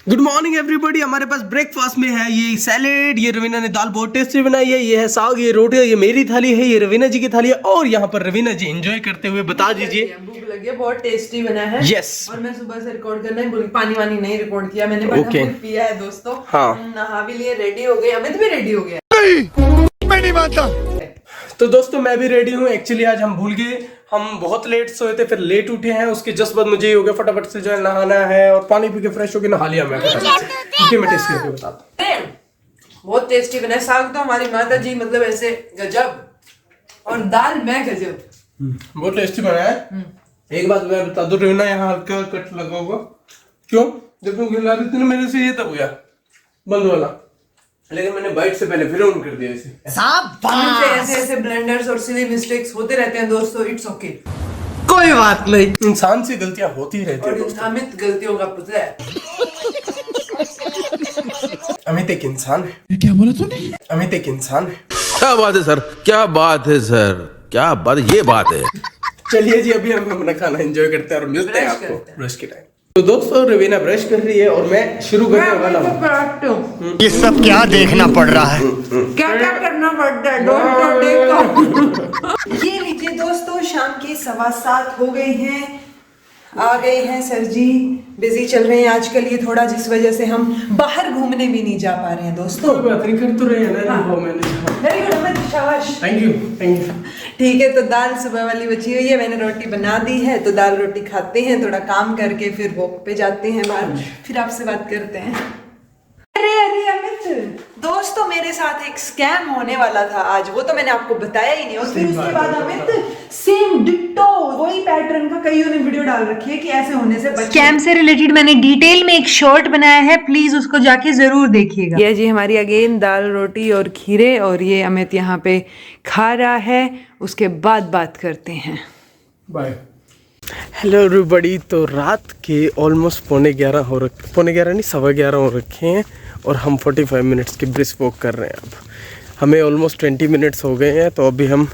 Good morning everybody. हमारे पास breakfast में है ये सैलेड, ये रवीना ने दाल बहुत टेस्टी बनाई है, ये है साग, ये रोटी, ये मेरी थाली है, ये रवीना जी की थाली है और यहाँ पर रवीना जी एंजॉय करते हुए बता दीजिए। भूख लगी है, बहुत टेस्टी बना है। यस। और मैं सुबह से रिकॉर्ड करना ही भूल, पानी वानी नहीं रिकॉर्ड किया मैंने, बट Okay. हम पिया है दोस्तों। हाँ। नहा भी लिए, रेडी हो गए, अमित भी रेडी हो गया। मैं नहीं मानता। तो दोस्तों मैं भी रेडी हूँ। एक्चुअली आज हम भूल गए, हम बहुत लेट सोए थे, फिर लेट उठे हैं। उसके जस्ट बाद मुझे ये हो गया फटाफट से जो है नहाना है और पानी पी के फ्रेश होके नहा लिया मैं फटाफट से, क्योंकि मैं टेस्ट करके बताता हूँ। बहुत टेस्टी बना है। साग तो हमारी माता जी मतलब ऐसे गजब, और दाल मैं गजब। बहुत टेस्टी बना है। एक बात मैं बता दूं, रवीना यहाँ हल्का कट लगा होगा। क्यों? जब तुम खिला रही थी ना मेरे से ये तब गया बंद वाला, लेकिन मैंने बाइट से पहले फिर ऑन कर दिया इसे। ऐसे ऐसे ब्लेंडर्स और सिली मिस्टेक्स होते रहते हैं दोस्तों, इट्स ओके, कोई बात नहीं। इंसान से गलतियां होती रहती है दोस्तों। अमित गलतियों का पुतला है। अमित एक इंसान है। ये क्या बोला तूने? अमित एक इंसान है। क्या बात है सर, क्या बात है सर, क्या बात, ये बात है। चलिए जी, अभी हम अपना खाना एंजॉय करते हैं और मिलते हैं ब्रश आपको करते हैं। ब्रश के टाइम। तो दोस्तों रवीना ब्रश कर रही है और मैं शुरू करने वाला हूँ। ये सब क्या देखना पड़ रहा है? क्या क्या करना पड़ता है, डोंट टेक। ये लीजिए दोस्तों, शाम के 7:15 हो गए हैं, आ गए हैं सर जी। बिजी चल रहे हैं आजकल ये थोड़ा, जिस वजह से हम बाहर घूमने भी नहीं जा पा रहे हैं दोस्तों। कोई बात नहीं, कर तो रहे हैं ना। हाँ। वेरी गुड अमित, शाबाश। Thank you thank you. ठीक है, तो दाल सुबह वाली बची हुई है, मैंने रोटी बना दी है, तो दाल रोटी खाते हैं, थोड़ा काम करके फिर वॉक पे जाते हैं बाहर, फिर आपसे बात करते हैं। अरे अरे अमित, दोस्तों मेरे साथ एक स्कैम होने वाला था आज, वो तो मैंने आपको बताया ही नहीं। और फिर उसके बाद अमित सेम डिट्टो वही पैटर्न का कईयों ने वीडियो डाल रखी है कि ऐसे होने से बचें। स्कैम से रिलेटेड मैंने डिटेल में एक शॉर्ट बनाया है, प्लीज उसको जाके जरूर देखिएगा। ये जी हमारी अगेन दाल रोटी और खीरे, और ये अमित यहाँ पे खा रहा है, उसके बाद बात करते हैं। बाय। Hello everybody. तो रात के ऑलमोस्ट 11:15 हो रखे, 11:15 नहीं 11:15 हो रखे हैं और हम 45 मिनट्स की ब्रिस्क वॉक कर रहे हैं। अब हमें ऑलमोस्ट 20 मिनट्स हो गए हैं। तो अभी हम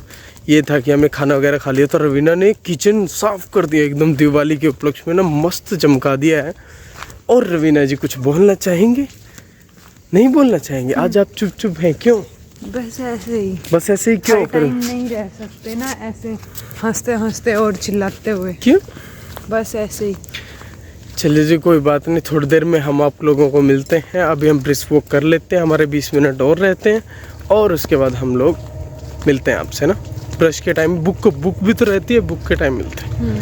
ये था कि हमें खाना वगैरह खा लिया, तो रवीना ने किचन साफ़ कर दिया एकदम, दिवाली के उपलक्ष्य में ना मस्त चमका दिया है। और रवीना जी कुछ बोलना चाहेंगे? नहीं बोलना चाहेंगे? आज आप चुप चुप हैं, क्यों? बस ऐसे ही, बस ऐसे ही क्यों? टाइम नहीं रह सकते ना ऐसे हंसते हंसते और चिल्लाते हुए, क्यों? बस ऐसे ही। चलिए जी, कोई बात नहीं, थोड़ी देर में हम आप लोगों को मिलते हैं। अभी हम ब्रिस्क वॉक कर लेते हैं, हमारे 20 मिनट और रहते हैं और उसके बाद हम लोग मिलते हैं आपसे ना ब्रश के टाइम। बुक भी तो रहती है, बुक के टाइम मिलते हैं।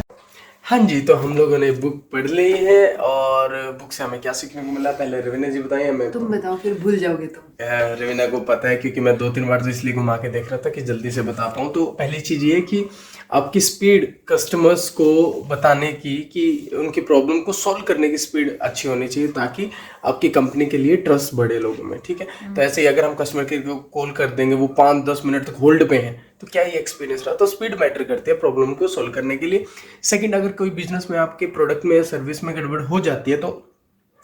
हाँ जी, तो हम लोगों ने बुक पढ़ ली है और बुक से हमें क्या सीखने को मिला पहले रवीना जी बताइए हमें। तुम बताओ, फिर भूल जाओगे तुम। रवीना को पता है क्योंकि मैं 2-3 बार तो इसलिए घुमा के देख रहा था कि जल्दी से बता पाऊँ। तो पहली चीज़ ये कि आपकी स्पीड कस्टमर्स को बताने की, कि उनकी प्रॉब्लम को सॉल्व करने की स्पीड अच्छी होनी चाहिए, ताकि आपकी कंपनी के लिए ट्रस्ट बढ़े लोगों में। ठीक है, तो ऐसे ही अगर हम कस्टमर केयर को कॉल कर देंगे, वो 5-10 मिनट तक होल्ड पे हैं, तो क्या ये एक्सपीरियंस रहा? तो स्पीड मैटर करती है प्रॉब्लम को सॉल्व करने के लिए। सेकंड, अगर कोई बिजनेस में आपके प्रोडक्ट में या सर्विस में गड़बड़ हो जाती है तो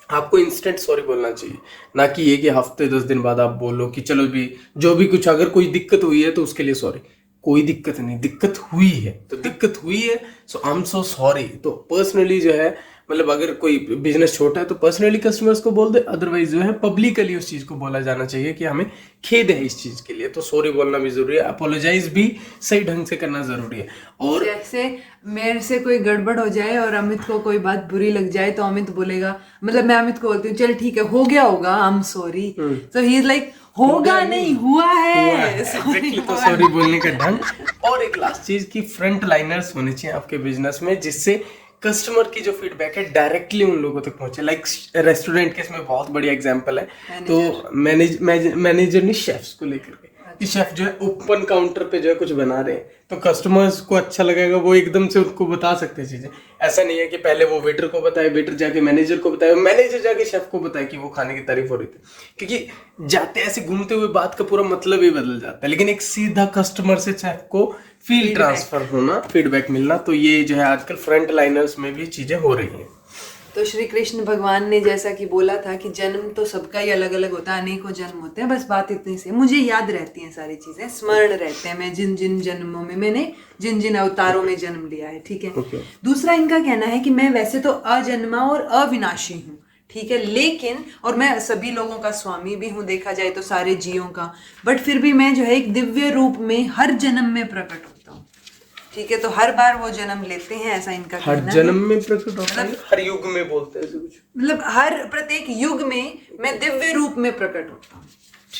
आपको इंस्टेंट सॉरी बोलना चाहिए, ना कि ये कि हफ्ते 10 दिन बाद आप बोलो कि चलो भी जो भी कुछ, अगर कोई दिक्कत हुई है तो उसके लिए सॉरी। कोई दिक्कत नहीं, दिक्कत हुई है तो दिक्कत हुई है, सो आई एम सो सॉरी। तो पर्सनली जो है, मतलब अगर कोई बिजनेस छोटा है तो पर्सनली कस्टमर्स को बोल दे, अदरवाइज जो है पब्लिकली उस चीज़ को बोला जाना चाहिए कि हमें खेद है इस चीज़ के लिए। तो सॉरी बोलना भी जरूरी है, अपोलोजाइज भी सही ढंग से करना जरूरी है। और जैसे मेरे से कोई गड़बड़ हो जाए और अमित को कोई बात बुरी लग जाए, तो अमित बोलेगा, मतलब मैं अमित को बोलती हूँ चल ठीक है हो गया होगा, आई एम सॉरी, तो ही इज लाइक होगा नहीं, हुआ है। Exactly, तो सॉरी बोलने का ढंग। और एक लास्ट चीज की फ्रंट लाइनर्स होने चाहिए आपके बिजनेस में, जिससे कस्टमर की जो फीडबैक है डायरेक्टली उन लोगों तक पहुंचे। लाइक रेस्टोरेंट के इसमें बहुत बढ़िया एग्जांपल है। तो मैनेजर ने शेफ्स को लेकर के, कि शेफ जो है ओपन काउंटर पे जो है कुछ बना रहे हैं, तो कस्टमर्स को अच्छा लगेगा, वो एकदम से उनको बता सकते हैं चीजें। ऐसा नहीं है कि पहले वो वेटर को बताए, वेटर जाके मैनेजर को बताए, मैनेजर जाके शेफ को बताए कि वो खाने की तारीफ हो रही थी, क्योंकि जाते ऐसे घूमते हुए बात का पूरा मतलब ही बदल जाता है। लेकिन एक सीधा कस्टमर से शेफ को फील ट्रांसफर होना, फीडबैक मिलना, तो ये जो है आजकल फ्रंट लाइनर्स में भी चीजें हो रही हैं। तो श्री कृष्ण भगवान ने जैसा कि बोला था कि जन्म तो सबका ही अलग अलग होता है, अनेकों जन्म होते हैं, बस बात इतनी सी, मुझे याद रहती हैं सारी चीजें, स्मरण रहते हैं मैं जिन जिन जन्मों में, मैंने जिन जिन अवतारों में जन्म लिया है। ठीक है, दूसरा इनका कहना है कि मैं वैसे तो अजन्मा और अविनाशी हूँ, ठीक है। लेकिन और मैं सभी लोगों का स्वामी भी हूँ, देखा जाए तो सारे जीवों का, बट फिर भी मैं जो है एक दिव्य रूप में हर जन्म में प्रकट होता हूँ, ठीक है। तो हर बार वो जन्म लेते हैं, ऐसा इनका हर कहना जन्म है। में प्रकट होता है, हर युग में बोलते हैं ऐसे कुछ। मतलब हर प्रत्येक युग में मैं दिव्य रूप में प्रकट होता हूँ,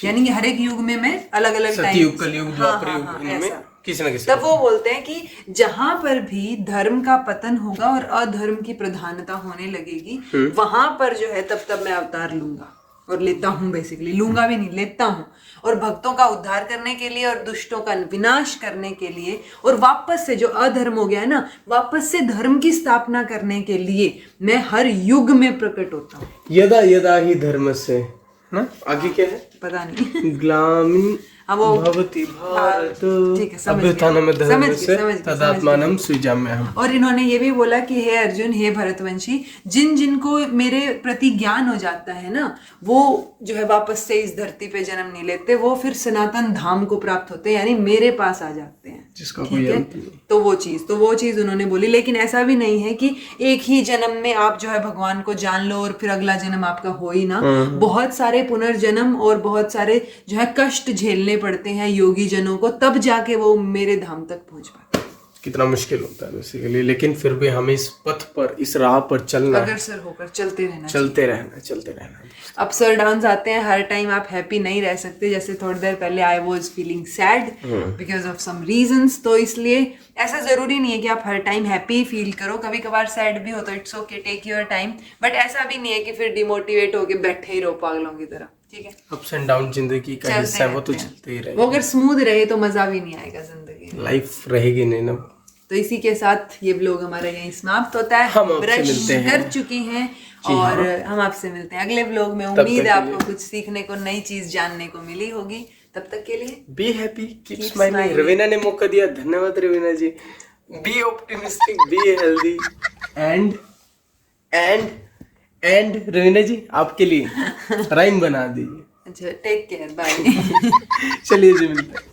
यानी कि हर एक युग में मैं अलग अलग सतयुग, कलयुग, द्वापर युग, इनमें ऐसा। किसी ना किसी। तब वो बोलते हैं कि जहां पर भी धर्म का पतन होगा और अधर्म की प्रधानता होने लगेगी, वहां पर जो है तब मैं अवतार लूंगा और लेता हूँ, बेसिकली लूंगा भी नहीं, लेता हूँ, और भक्तों का उद्धार करने के लिए और दुष्टों का विनाश करने के लिए, और वापस से जो अधर्म हो गया है ना, वापस से धर्म की स्थापना करने के लिए मैं हर युग में प्रकट होता हूँ। यदा यदा ही धर्म से ना, आगे क्या है? पता नहीं ग्लानि वो भवति भारत ठीक है, समझ गया। अभ्युत्थानम समझ धर्म गया, से समझ गया। तदात्मानं सृजाम्यहम्। और इन्होंने ये भी बोला कि हे अर्जुन, हे भरतवंशी, जिन जिनको मेरे प्रति ज्ञान हो जाता है ना, वो जो है वापस से इस धरती पे जन्म नहीं लेते, वो फिर सनातन धाम को प्राप्त होते हैं, यानी मेरे पास आ जाते हैं, जिसका ठीक कोई है। अंत नहीं। तो वो चीज उन्होंने बोली। लेकिन ऐसा भी नहीं है कि एक ही जन्म में आप जो है भगवान को जान लो और फिर अगला जन्म आपका हो ही ना। बहुत सारे पुनर्जन्म और बहुत सारे जो है कष्ट झेलने पड़ते हैं योगी जनों को, तब जाके वो मेरे धाम तक पहुंच पाते हैं। कितना मुश्किल होता है बेसिकली, लेकिन फिर भी हमें इस पथ पर, इस राह पर चलना है, अग्रसर होकर चलते रहना, चलते रहना। अप्स और डाउन्स आते हैं, हर टाइम आप हैप्पी नहीं रह सकते। जैसे थोड़ी देर पहले I was feeling sad because of some reasons, तो इसलिए ऐसा जरूरी नहीं है कि आप हर टाइम हैप्पी फील करो, कभी कभार सैड भी हो तो it's okay, take your time. But ऐसा भी नहीं है कि फिर डिमोटिवेट होके बैठे ही रहो पागलों की तरह, ठीक है। अप्स एंड डाउन जिंदगी का हिस्सा है, वो तो चलते ही वो रहेगा। अगर स्मूथ रहे तो मजा भी नहीं आएगा जिंदगी में। लाइफ रहेगी नहीं ना। तो इसी के साथ ये ब्लॉग हमारा यहीं समाप्त होता है। हम आपसे ब्रश मिलते हैं। कर चुके हैं और हम आपसे मिलते हैं अगले ब्लॉग में। उम्मीद है आपको कुछ सीखने को, नई चीज जानने को मिली होगी। तब तक के लिए be happy, keep smiling. Raveena ने मौका दिया, धन्यवाद Raveena ji. Be optimistic, be healthy and Raveena ji आपके लिए राइम बना दीजिए। अच्छा, टेक केयर, बाय। चलिए जी, मिलते हैं।